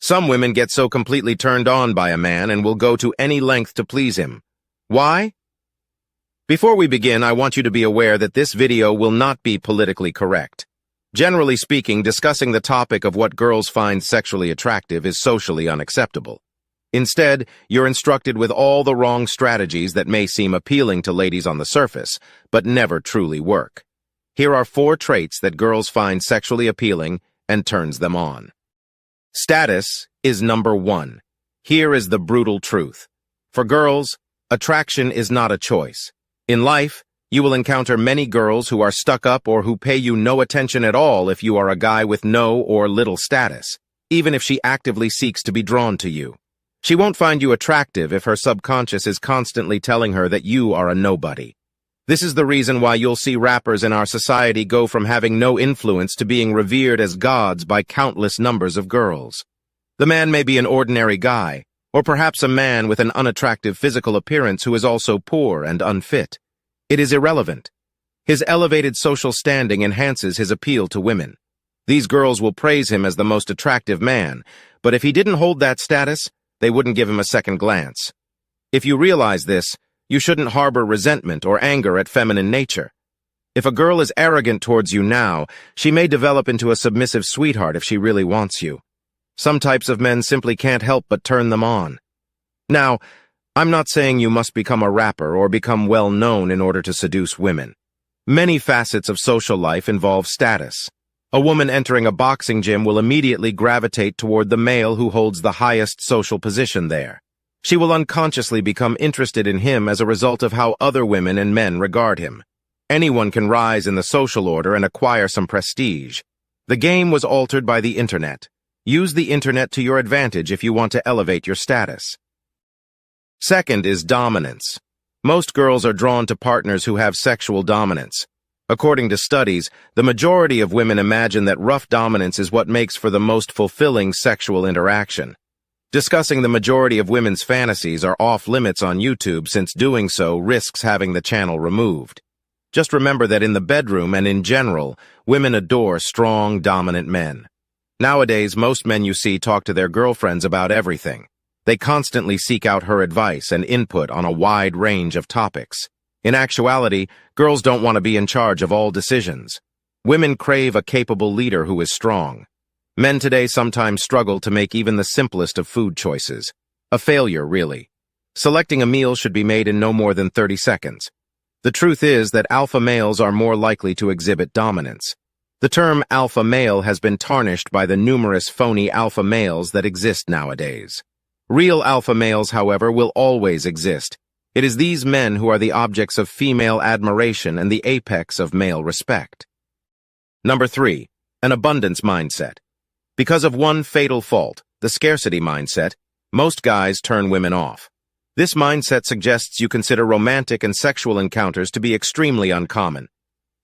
Some women get so completely turned on by a man and will go to any length to please him. Why? Before we begin, I want you to be aware that this video will not be politically correct. Generally speaking, discussing the topic of what girls find sexually attractive is socially unacceptable. Instead, you're instructed with all the wrong strategies that may seem appealing to ladies on the surface, but never truly work. Here are 4 traits that girls find sexually appealing and turns them on. Status is number 1. Here is the brutal truth. For girls, attraction is not a choice. In life, you will encounter many girls who are stuck up or who pay you no attention at all if you are a guy with no or little status, even if she actively seeks to be drawn to you. She won't find you attractive if her subconscious is constantly telling her that you are a nobody. This is the reason why you'll see rappers in our society go from having no influence to being revered as gods by countless numbers of girls. The man may be an ordinary guy, or perhaps a man with an unattractive physical appearance who is also poor and unfit. It is irrelevant. His elevated social standing enhances his appeal to women. These girls will praise him as the most attractive man, but if he didn't hold that status, they wouldn't give him a second glance. If you realize this, you shouldn't harbor resentment or anger at feminine nature. If a girl is arrogant towards you now, she may develop into a submissive sweetheart if she really wants you. Some types of men simply can't help but turn them on. Now, I'm not saying you must become a rapper or become well known in order to seduce women. Many facets of social life involve status. A woman entering a boxing gym will immediately gravitate toward the male who holds the highest social position there. She will unconsciously become interested in him as a result of how other women and men regard him. Anyone can rise in the social order and acquire some prestige. The game was altered by the internet. Use the internet to your advantage if you want to elevate your status. Second is dominance. Most girls are drawn to partners who have sexual dominance. According to studies, the majority of women imagine that rough dominance is what makes for the most fulfilling sexual interaction. Discussing the majority of women's fantasies are off-limits on YouTube since doing so risks having the channel removed. Just remember that in the bedroom and in general, women adore strong, dominant men. Nowadays, most men you see talk to their girlfriends about everything. They constantly seek out her advice and input on a wide range of topics. In actuality, girls don't want to be in charge of all decisions. Women crave a capable leader who is strong. Men today sometimes struggle to make even the simplest of food choices. A failure, really. Selecting a meal should be made in no more than 30 seconds. The truth is that alpha males are more likely to exhibit dominance. The term alpha male has been tarnished by the numerous phony alpha males that exist nowadays. Real alpha males, however, will always exist. It is these men who are the objects of female admiration and the apex of male respect. Number 3, an abundance mindset. Because of one fatal fault, the scarcity mindset, most guys turn women off. This mindset suggests you consider romantic and sexual encounters to be extremely uncommon.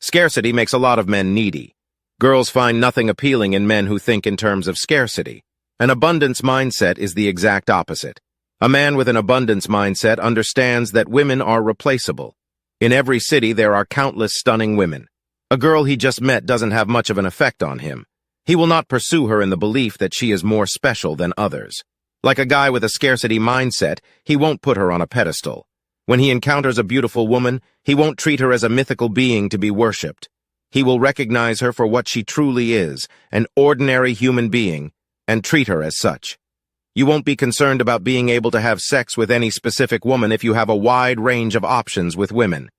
Scarcity makes a lot of men needy. Girls find nothing appealing in men who think in terms of scarcity. An abundance mindset is the exact opposite. A man with an abundance mindset understands that women are replaceable. In every city, there are countless stunning women. A girl he just met doesn't have much of an effect on him. He will not pursue her in the belief that she is more special than others. Like a guy with a scarcity mindset, he won't put her on a pedestal. When he encounters a beautiful woman, he won't treat her as a mythical being to be worshipped. He will recognize her for what she truly is, an ordinary human being, and treat her as such. You won't be concerned about being able to have sex with any specific woman if you have a wide range of options with women.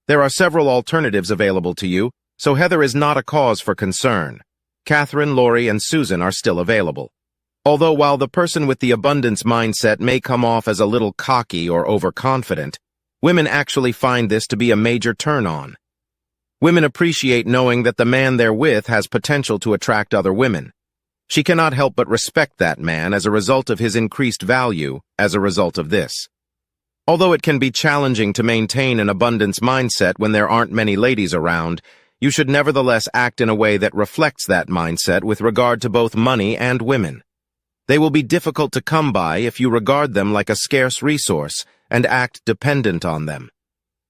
There are several alternatives available to you, so Heather is not a cause for concern. Catherine, Lori, and Susan are still available. Although while the person with the abundance mindset may come off as a little cocky or overconfident, women actually find this to be a major turn-on. Women appreciate knowing that the man they're with has potential to attract other women. She cannot help but respect that man as a result of his increased value as a result of this. Although it can be challenging to maintain an abundance mindset when there aren't many ladies around, you should nevertheless act in a way that reflects that mindset with regard to both money and women. They will be difficult to come by if you regard them like a scarce resource and act dependent on them.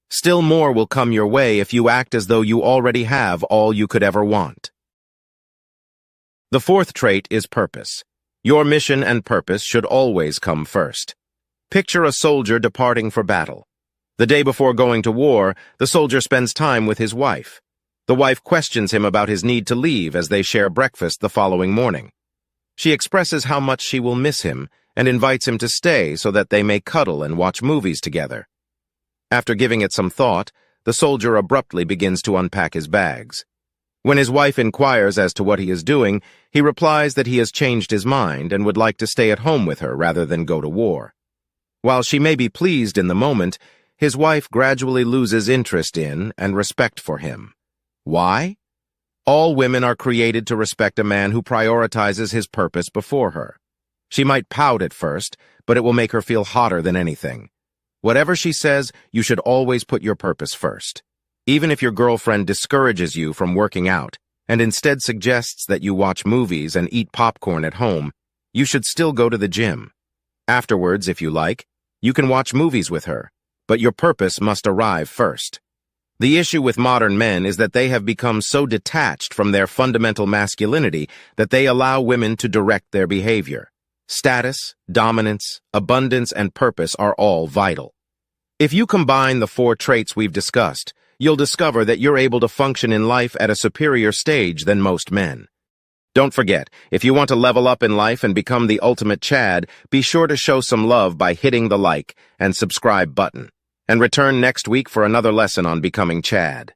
Still more will come your way if you act as though you already have all you could ever want. The 4th trait is purpose. Your mission and purpose should always come first. Picture a soldier departing for battle. The day before going to war, the soldier spends time with his wife. The wife questions him about his need to leave as they share breakfast the following morning. She expresses how much she will miss him and invites him to stay so that they may cuddle and watch movies together. After giving it some thought, the soldier abruptly begins to unpack his bags. When his wife inquires as to what he is doing, he replies that he has changed his mind and would like to stay at home with her rather than go to war. While she may be pleased in the moment, his wife gradually loses interest in and respect for him. Why? All women are created to respect a man who prioritizes his purpose before her. She might pout at first, but it will make her feel hotter than anything. Whatever she says, you should always put your purpose first. Even if your girlfriend discourages you from working out and instead suggests that you watch movies and eat popcorn at home, you should still go to the gym. Afterwards, if you like, you can watch movies with her, but your purpose must arrive first. The issue with modern men is that they have become so detached from their fundamental masculinity that they allow women to direct their behavior. Status, dominance, abundance, and purpose are all vital. If you combine the 4 traits we've discussed, you'll discover that you're able to function in life at a superior stage than most men. Don't forget, if you want to level up in life and become the ultimate Chad, be sure to show some love by hitting the like and subscribe button. And return next week for another lesson on becoming Chad.